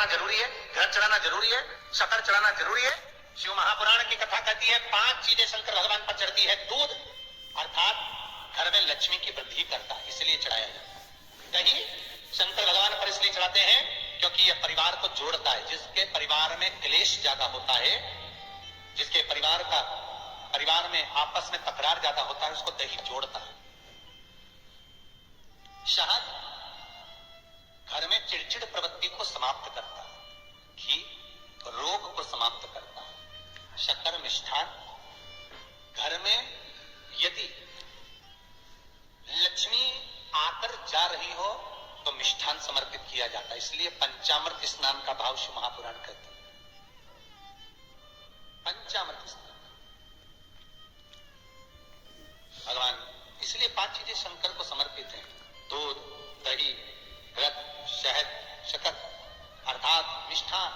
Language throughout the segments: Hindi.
चढ़ाना जरूरी है, घृत चढ़ाना जरूरी है, शक्कर चढ़ाना जरूरी है। शिव महापुराण की कथा कहती है 5 चीजें शंकर भगवान पर चढ़ती है। दूध अर्थात घर में लक्ष्मी की वृद्धि करता है, इसलिए चढ़ाया जाता है। दही शंकर भगवान पर इसलिए चढ़ाते हैं क्योंकि यह परिवार को जोड़ता है। जिसके परिवार में क्लेश ज्यादा होता है, जिसके परिवार में आपस में तकरार ज्यादा होता है, उसको दही जोड़ता है। शहद घर में चिड़चिड़ प्रवृत्ति को समाप्त करता है। घी रोग को समाप्त करता है। शक्कर मिष्ठान घर में यदि लक्ष्मी आकर जा रही हो तो मिष्ठान समर्पित किया जाता है। इसलिए पंचामृत स्नान का भाव शिव महापुराण कहते हैं। पंचामृत स्नान भगवान, इसलिए 5 चीजें शंकर को समर्पित हैं। दूध, दही, घृत, शहद, शक्कर अर्थात मिष्ठान।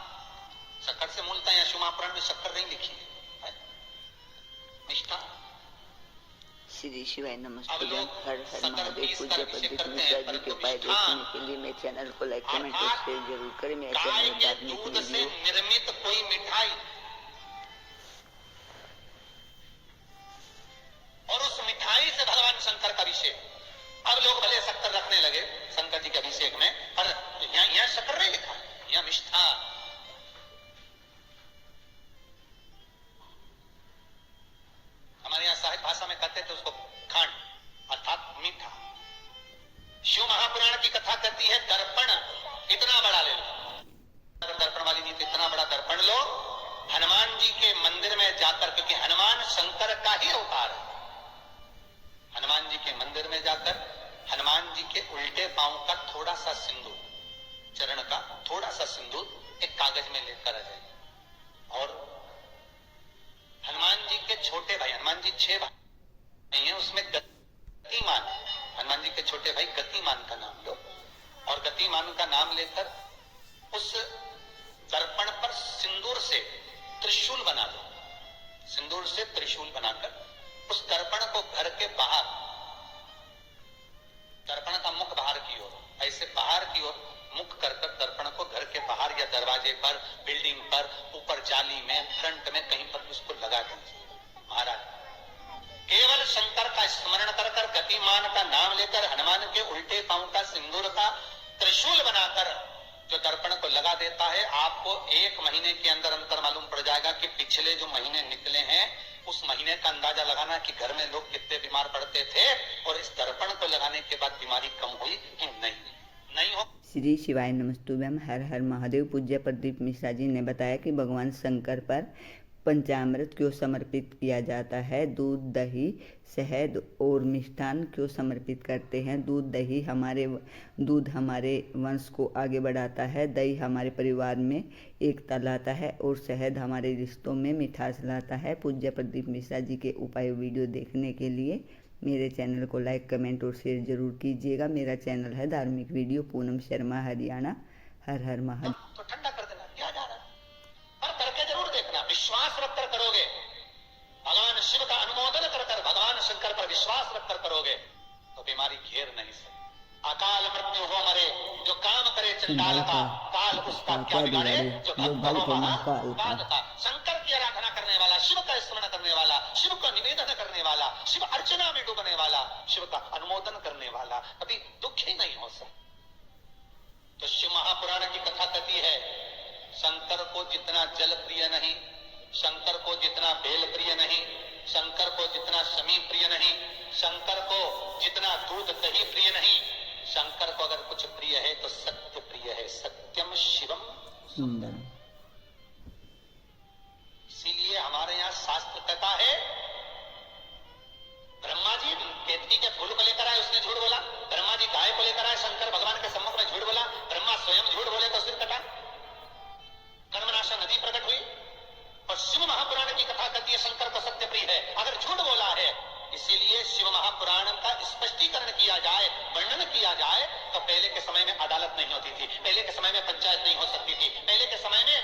शक्कर से मूलतः यहाँ शिव महापुराण में शक्कर नहीं लिखी है, मिष्ठान। श्री शिवाय नमस्ते। हर हर महादेव। पूज्य पंडित मिश्रा जी के उपाय देखने के लिए मेरे चैनल को लाइक कमेंट और शेयर जरूर करें। मेरे चैनल में धार्मिक दूध से वीडियो निर्मित कोई मिठाई और उस मिठाई से भगवान शंकर का अभिषेक। अब लोग भले शक्कर रखने लगे शंकर जी के अभिषेक में, पर यहाँ शक्कर नहीं लिखा, यहाँ मिष्ठान। हमारे यहाँ साहित्य भाषा में कहते थे उसको खांड अर्थात मीठा। शिव महापुराण की कथा कहती है दर्पण इतना बड़ा ले लो। अगर दर्पण वाली नहीं तो इतना बड़ा दर्पण लो, हनुमान जी के मंदिर में जाकर, क्योंकि हनुमान शंकर का ही अवतार है। हनुमान जी के मंदिर में जाकर हनुमान जी के उल्टे पांव का थोड़ा सा सिंदूर, चरण का थोड़ा सा सिंदूर एक कागज में लेकर आ जाए। और हनुमान जी के छोटे भाई, हनुमान जी 6 भाई हैं, उसमें गतिमान, हनुमान जी के छोटे भाई गतिमान का नाम लो और गतिमान का नाम लेकर उस दर्पण पर सिंदूर से त्रिशूल बना दो। सिंदूर से त्रिशूल बनाकर उस दर्पण को घर के बाहर, दर्पण का मुख बाहर की ओर, ऐसे बाहर की ओर मुख कर दर्पण को घर के बाहर या दरवाजे पर, बिल्डिंग पर, ऊपर जाली में, फ्रंट में कहीं पर उसको लगा दीजिए। महाराज केवल शंकर का स्मरण कर गतिमान का नाम लेकर हनुमान के उल्टे पांव का सिंदूर का त्रिशूल बनाकर जो दर्पण को लगा देता है, आपको 1 महीने के अंदर अंतर मालूम पड़ जाएगा कि पिछले जो महीने निकले हैं उस महीने का अंदाजा लगाना कि घर में लोग कितने बीमार पड़ते थे और इस दर्पण को लगाने के बाद बीमारी कम हुई कि नहीं हो। श्री शिवाय नमस्तुभ्यम। हर हर महादेव। पूज्य प्रदीप मिश्रा जी ने बताया कि भगवान शंकर पर पंचामृत क्यों समर्पित किया जाता है। दूध, दही, शहद और मिष्ठान क्यों समर्पित करते हैं। दूध हमारे वंश को आगे बढ़ाता है, दही हमारे परिवार में एकता लाता है और शहद हमारे रिश्तों में मिठास लाता है। पूज्य प्रदीप मिश्रा जी के उपाय वीडियो देखने के लिए मेरे चैनल को लाइक कमेंट और शेयर जरूर कीजिएगा। मेरा चैनल है धार्मिक वीडियो पूनम शर्मा हरियाणा। हर हर महादेव। तो ठंडा कर देना, क्या जा रहा है, पर करके जरूर देखना। विश्वास रखकर करोगे, भगवान शिव का अनुमोदन कर भगवान शंकर पर विश्वास रखकर करोगे तो बीमारी घेर नहीं सकती। अकाल मृत्यु हो मरे जो काम करे चंडाल का, काल उसका क्या बिगाड़े जो भक्त हो महाकाल का। शंकर की आराधना करने वाला, शिव का स्मरण करने वाला, शिव का निवेदन करने वाला, शिव अर्चना में डूबने वाला, शिव का अनुमोदन करने वाला कभी दुखी नहीं हो सकता। तो शिव महापुराण की कथा कहती है शंकर को जितना जल प्रिय नहीं, शंकर को जितना बेल प्रिय नहीं, शंकर को जितना शमी प्रिय नहीं, शंकर को जितना दूध दही प्रिय नहीं, शंकर को अगर कुछ प्रिय है तो सत्य प्रिय है। सत्यम शिवम सुंदरम। इसीलिए हमारे यहाँ शास्त्र कहता है ब्रह्मा जी केतकी के फूल को लेकर आए, उसने झूठ बोला। ब्रह्मा जी गाय को लेकर आए, शंकर भगवान के सम्मुख में झूठ बोला। ब्रह्मा स्वयं झूठ बोले तो सिर कटा। कर्मनाशा नदी प्रकट हुई। और शिव महापुराण की कथा कहती है शंकर को सत्य प्रिय है, अगर झूठ बोला है। इसीलिए शिव महापुराण का स्पष्टीकरण किया जाए, वर्णन किया जाए तो पहले के समय में अदालत नहीं होती थी, पहले के समय में पंचायत नहीं हो सकती थी, पहले के समय में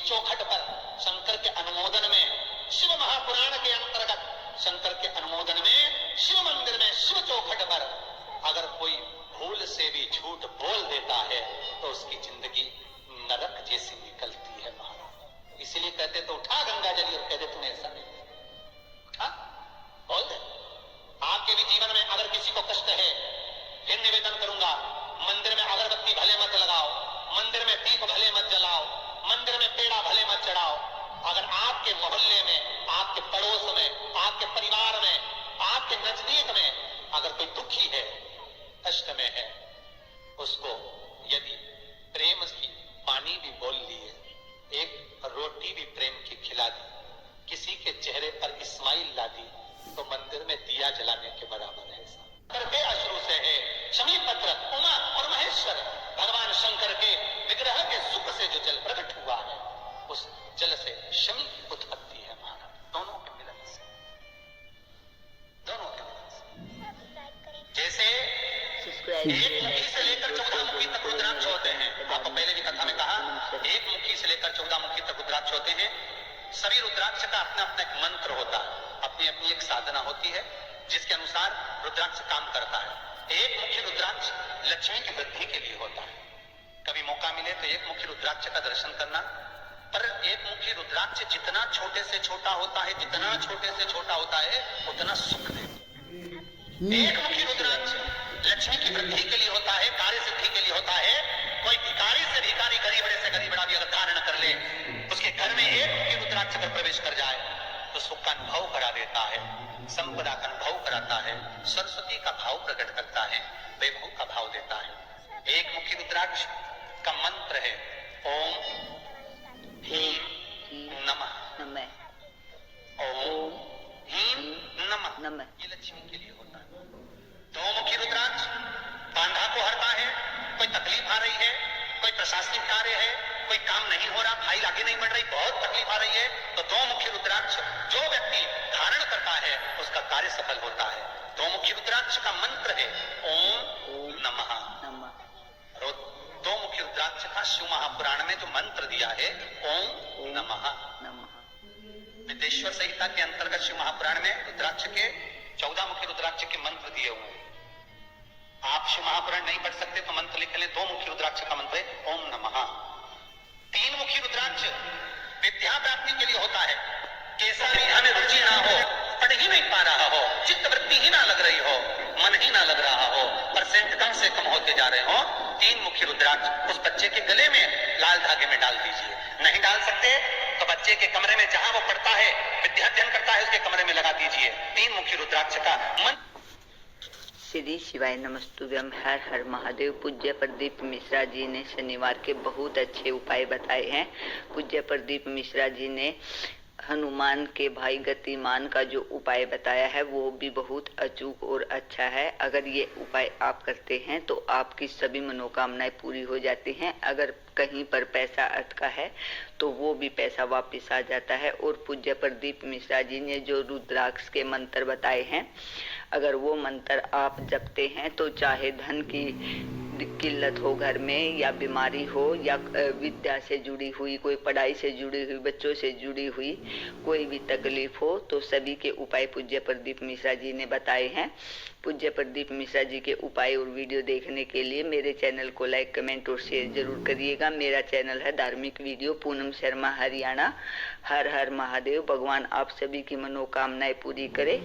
चौखट पर शंकर के अनुमोदन में, शिव महापुराण के अंतर्गत शंकर के अनुमोदन में शिव मंदिर में शिव चौखट पर अगर कोई भूल से भी झूठ बोल देता है तो उसकी जिंदगी नरक जैसी निकलती है महाराज। इसीलिए कहते तो उठा गंगा जली और कह दे तूने ऐसा नहीं उठा, बोल दे। आपके भी जीवन में अगर किसी को कष्ट है, फिर निवेदन करूंगा, मंदिर में अगरबत्ती भले मत लगाओ, मंदिर में दीप भले मत जलाओ, मंदिर में पेड़ा भले मत चढ़ाओ। अगर आपके मोहल्ले में, आपके पड़ोस में, आपके परिवार में, आपके नजदीक में अगर कोई दुखी है, कष्ट में है, उसको यदि प्रेम की पानी भी बोल लिए, एक रोटी भी प्रेम की खिला दी, किसी के चेहरे पर इस्माइल ला दी, तो मंदिर में दिया जलाने के बराबर है। करके अश्रु से है शमी पत्र उमा और महेश्वर, भगवान शंकर के विग्रह के सुख से जो जल प्रकट हुआ है, उस जल से शमी की उत्पत्ति है महाराज। दोनों के मिलन से, दोनों के मिलन से। जैसे एक मुखी से लेकर 14 मुखी तक रुद्राक्ष होते हैं। आपको पहले भी कथा में कहा, एक मुखी से लेकर 14 मुखी तक रुद्राक्ष होते हैं। सभी रुद्राक्ष का अपना अपना एक मंत्र होता है, अपनी अपनी एक साधना होती है जिसके अनुसार रुद्राक्ष काम करता है। एक मुखी रुद्राक्ष लक्ष्मी की वृद्धि के लिए होता है। कभी मौका मिले तो एक मुखी रुद्राक्ष का दर्शन करना। पर एक मुखी रुद्राक्ष जितना छोटे से छोटा होता है, जितना छोटे से छोटा होता है, उतना सुख देता है। एक मुखी रुद्राक्ष लक्ष्मी की वृद्धि के लिए होता है, कार्य सिद्धि के लिए होता है। कोई भिखारी से भिखारी, गरीबड़े से गरीबड़ा भी अगर धारण कर ले, उसके घर में एक मुखी रुद्राक्ष अगर प्रवेश कर जाए तो सुख का अनुभव करा देता है, संपदा का अनुभव कराता है, सरस्वती का भाव प्रकट करता है, वैभव का भाव देता है। एक मुखी रुद्राक्ष का मंत्र है ओम ह्रीं नमः, ओम ह्रीं नमः। ये लक्ष्मी के लिए होता है। दो मुखी रुद्राक्ष बांधा को हरता है। कोई तकलीफ आ रही है, कोई प्रशासनिक कार्य है, कोई काम नहीं हो रहा, फाइल आगे नहीं बढ़ रही, बहुत तकलीफ आ रही है, तो दो मुखी रुद्राक्ष जो व्यक्ति धारण करता है उसका कार्य सफल होता है। दो मुखी रुद्राक्ष का मंत्र है ओम नमः। दो मुखी रुद्राक्ष का शिव महापुराण में जो मंत्र दिया है ओम नमः। विदेश्वर संहिता के अंतर्गत शिव महापुराण में रुद्राक्ष के 14 मुखी रुद्राक्ष के मंत्र दिए हुए हैं। आप शिव महापुराण नहीं पढ़ सकते तो मंत्र लिख लें। दो मुखी रुद्राक्ष का मंत्र है ओम नमः। तीन मुखी रुद्राक्ष विद्या प्राप्ति के लिए होता है। कैसा भी हमें रुचि ना हो, पढ़ ही नहीं पा रहा हो, चित्त वृत्ति ही ना लग रही हो, मन ही ना लग रहा हो, परसेंट कम से कम होते जा रहे हो, तीन मुखी रुद्राक्ष उस बच्चे के गले में लाल धागे में डाल दीजिए। नहीं डाल सकते तो बच्चे के कमरे में जहां वो पढ़ता है, विद्याध्ययन करता है, उसके कमरे में लगा दीजिए। तीन मुखी रुद्राक्ष का मंत्र। श्री शिवाय नमस्तुभ्यम। हर हर महादेव। पूज्य प्रदीप मिश्रा जी ने शनिवार के बहुत अच्छे उपाय बताए हैं। पूज्य प्रदीप मिश्रा जी ने हनुमान के भाई गतिमान का जो उपाय बताया है वो भी बहुत अचूक और अच्छा है। अगर ये उपाय आप करते हैं तो आपकी सभी मनोकामनाएं पूरी हो जाती हैं। अगर कहीं पर पैसा अटका है तो वो भी पैसा वापस आ जाता है। और पूज्य प्रदीप मिश्रा जी ने जो रुद्राक्ष के मंत्र बताए हैं, अगर वो मंत्र आप जपते हैं तो चाहे धन की किल्लत हो घर में, या बीमारी हो, या विद्या से जुड़ी हुई, कोई पढ़ाई से जुड़ी हुई, बच्चों से जुड़ी हुई कोई भी तकलीफ हो, तो सभी के उपाय पूज्य प्रदीप मिश्रा जी ने बताए हैं। पूज्य प्रदीप मिश्रा जी के उपाय और वीडियो देखने के लिए मेरे चैनल को लाइक, कमेंट और शेयर जरूर करिएगा। मेरा चैनल है धार्मिक वीडियो पूनम शर्मा हरियाणा। हर हर महादेव। भगवान आप सभी की मनोकामनाएं पूरी करे।